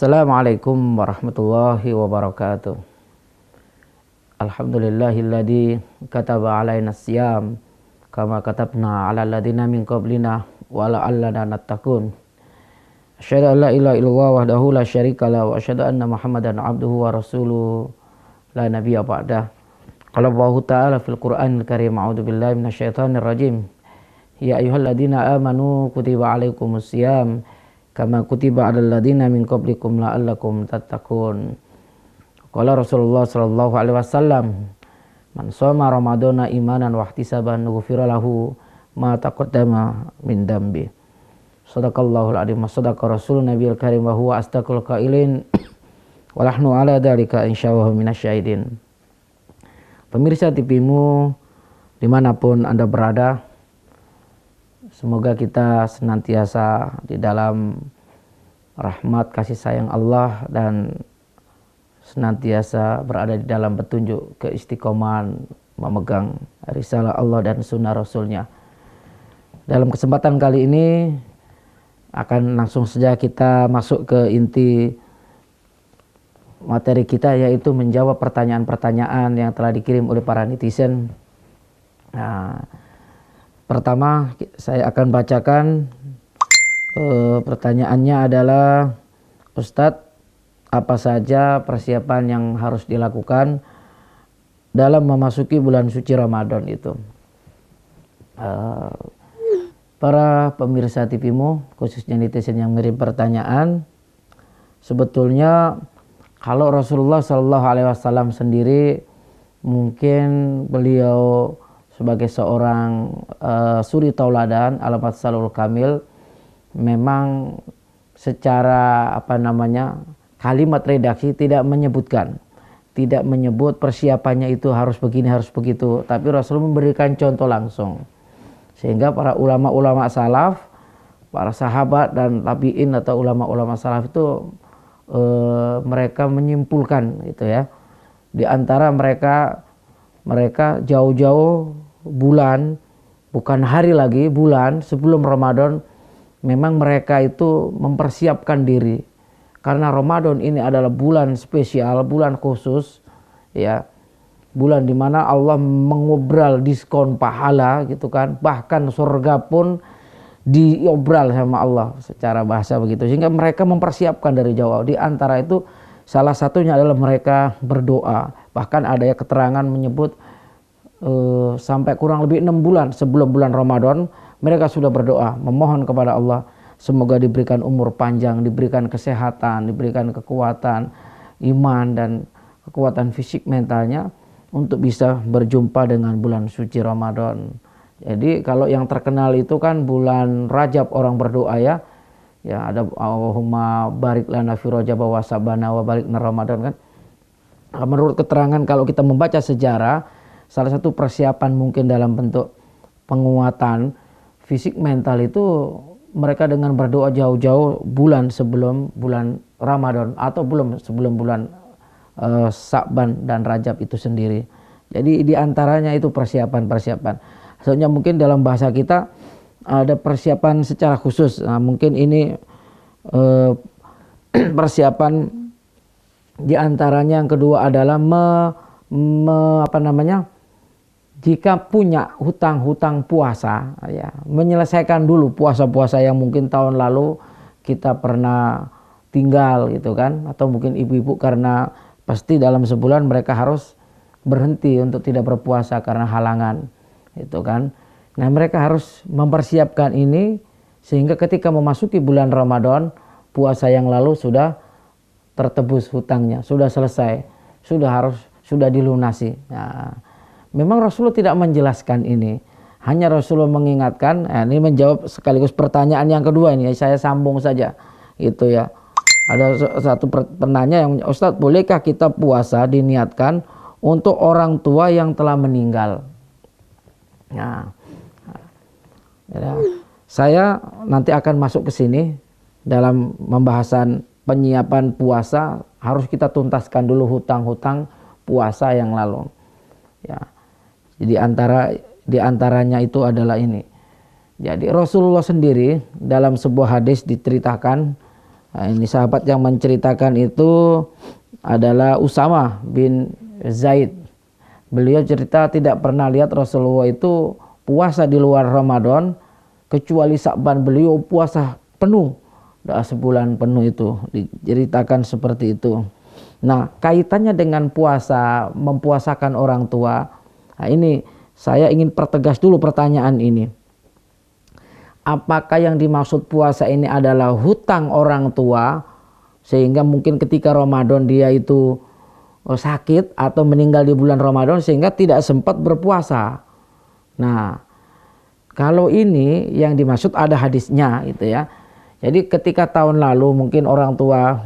Assalamualaikum warahmatullahi wabarakatuh. Alhamdulillahilladzi kataba alaina siyam kama katabna ala alladziina min qablina wa la'allana nattaqun. Asyhadu an la ilaha illallah wahdahu la syarikalah wa asyhadu anna Muhammadan abduhu wa rasuluhu la nabiyya ba'dah. Qala Allahu ta'ala fil Qur'anil Karim, a'udzu billahi minasyaitonir rajim. Ya ayyuhalladzina amanu kutiba alaikumus syiyam kama kutiba alal ladzina min qablikum la'allakum tattaqun. Qala Rasulullah sallallahu alaihi wasallam, man shoma ramadhana imanan wa ihtisaban ghufira lahu ma taqaddama min dambi. Shadaqallahul adzim wa shadaqa rasulun nabiyil karim wa huwa asdaqul qailin wa nahnu ala dzalika insyaallah minasyahidin. Pemirsa TV-mu dimanapun Anda berada, semoga kita senantiasa di dalam rahmat kasih sayang Allah dan senantiasa berada di dalam petunjuk keistiqomahan memegang risalah Allah dan sunnah Rasulnya. Dalam kesempatan kali ini akan langsung saja kita masuk ke inti materi kita, yaitu menjawab pertanyaan-pertanyaan yang telah dikirim oleh para netizen. Nah, pertama saya akan bacakan pertanyaannya adalah, Ustadz, apa saja persiapan yang harus dilakukan dalam memasuki bulan suci Ramadan itu? Para pemirsa TV-mu, khususnya netizen yang mengirim pertanyaan, sebetulnya kalau Rasulullah Shallallahu Alaihi Wasallam sendiri, mungkin beliau sebagai seorang suri tauladan alamat salul kamil, memang secara kalimat redaksi tidak menyebut persiapannya itu harus begini harus begitu, tapi Rasul memberikan contoh langsung, sehingga para ulama-ulama salaf, para sahabat dan tabi'in atau ulama-ulama salaf itu mereka menyimpulkan itu ya. Di antara mereka jauh-jauh bulan, bukan hari lagi, bulan sebelum Ramadan, memang mereka itu mempersiapkan diri. Karena Ramadan ini adalah bulan spesial, bulan khusus, ya, bulan dimana Allah mengobral diskon pahala, gitu kan. Bahkan surga pun diobral sama Allah secara bahasa begitu. Sehingga mereka mempersiapkan dari jauh. Di antara itu salah satunya adalah mereka berdoa. Bahkan ada ya keterangan menyebut sampai kurang lebih 6 bulan sebelum bulan Ramadan mereka sudah berdoa, memohon kepada Allah semoga diberikan umur panjang, diberikan kesehatan, diberikan kekuatan iman dan kekuatan fisik mentalnya untuk bisa berjumpa dengan bulan suci Ramadan. Jadi kalau yang terkenal itu kan bulan Rajab orang berdoa ya. Ya, ada Allahumma barik lana fi Rajab wa sabana wa balikna Ramadan kan. Menurut keterangan kalau kita membaca sejarah, salah satu persiapan mungkin dalam bentuk penguatan fisik mental itu mereka dengan berdoa jauh-jauh bulan sebelum bulan Ramadan atau belum sebelum bulan Sa'ban dan Rajab itu sendiri. Jadi di antaranya itu persiapan-persiapan. Soalnya mungkin dalam bahasa kita ada persiapan secara khusus. Nah, mungkin ini persiapan di antaranya yang kedua adalah jika punya hutang-hutang puasa, ya, menyelesaikan dulu puasa-puasa yang mungkin tahun lalu kita pernah tinggal gitu kan, atau mungkin ibu-ibu karena pasti dalam sebulan mereka harus berhenti untuk tidak berpuasa karena halangan gitu kan. Nah, mereka harus mempersiapkan ini sehingga ketika memasuki bulan Ramadan, puasa yang lalu sudah tertebus hutangnya, sudah selesai, sudah dilunasi. Nah, memang Rasulullah tidak menjelaskan ini, hanya Rasulullah mengingatkan. Nah, ini menjawab sekaligus pertanyaan yang kedua ini, saya sambung saja gitu ya. Ada satu penanya yang, Ustadz, bolehkah kita puasa diniatkan untuk orang tua yang telah meninggal? Nah, ya, saya nanti akan masuk ke sini dalam pembahasan penyiapan puasa. Harus kita tuntaskan dulu hutang-hutang puasa yang lalu. Ya. Jadi di antaranya itu adalah ini. Jadi Rasulullah sendiri dalam sebuah hadis diceritakan Nah, ini sahabat yang menceritakan itu adalah Usama bin Zaid. Beliau cerita tidak pernah lihat Rasulullah itu puasa di luar Ramadan, kecuali Sa'ban beliau puasa penuh, sebulan penuh itu diceritakan seperti itu. Nah, kaitannya dengan puasa, mempuasakan orang tua. Nah, ini saya ingin pertegas dulu pertanyaan ini. Apakah yang dimaksud puasa ini adalah hutang orang tua, sehingga mungkin ketika Ramadan dia itu sakit atau meninggal di bulan Ramadan sehingga tidak sempat berpuasa. Nah, kalau ini yang dimaksud ada hadisnya gitu ya. Jadi ketika tahun lalu mungkin orang tua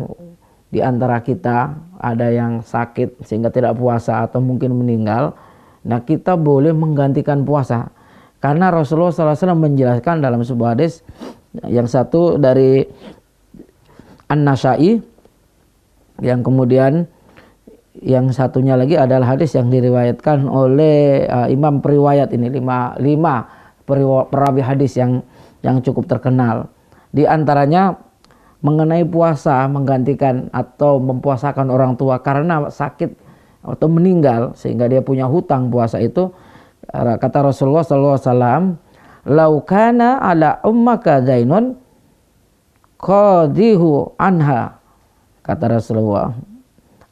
di antara kita ada yang sakit sehingga tidak puasa atau mungkin meninggal, nah kita boleh menggantikan puasa. Karena Rasulullah SAW menjelaskan dalam sebuah hadis, yang satu dari An-Nasa'i, yang kemudian yang satunya lagi adalah hadis yang diriwayatkan oleh imam periwayat ini, lima perawi hadis yang cukup terkenal. Di antaranya mengenai puasa, menggantikan atau mempuasakan orang tua karena sakit atau meninggal sehingga dia punya hutang puasa itu, kata Rasulullah SAW, laukana ala ummaka dainun qadihu anha, kata Rasulullah,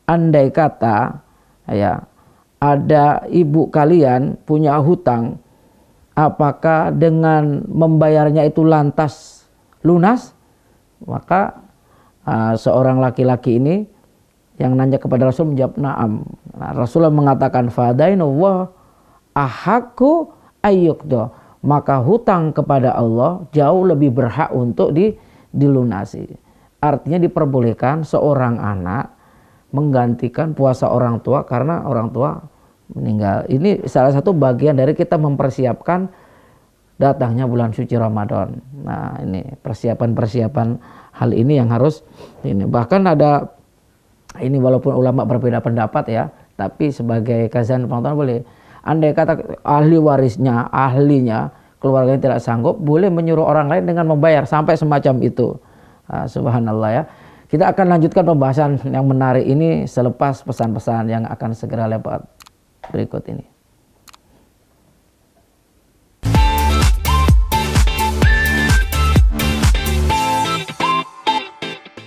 andai kata ya ada ibu kalian punya hutang, apakah dengan membayarnya itu lantas lunas? Maka seorang laki-laki ini yang nanya kepada Rasul menjawab na'am. Nah, Rasulullah mengatakan fadainullah ahakku ayyukdo, maka hutang kepada Allah jauh lebih berhak untuk dilunasi. Artinya diperbolehkan seorang anak menggantikan puasa orang tua karena orang tua meninggal. Ini salah satu bagian dari kita mempersiapkan datangnya bulan suci Ramadan. Nah, ini persiapan hal ini yang harus ini. Bahkan ada ini, walaupun ulama berbeda pendapat ya, tapi sebagai kajian pengetahuan boleh. Andai kata ahlinya, keluarganya tidak sanggup, boleh menyuruh orang lain dengan membayar sampai semacam itu. Subhanallah ya. Kita akan lanjutkan pembahasan yang menarik ini selepas pesan-pesan yang akan segera lewat berikut ini.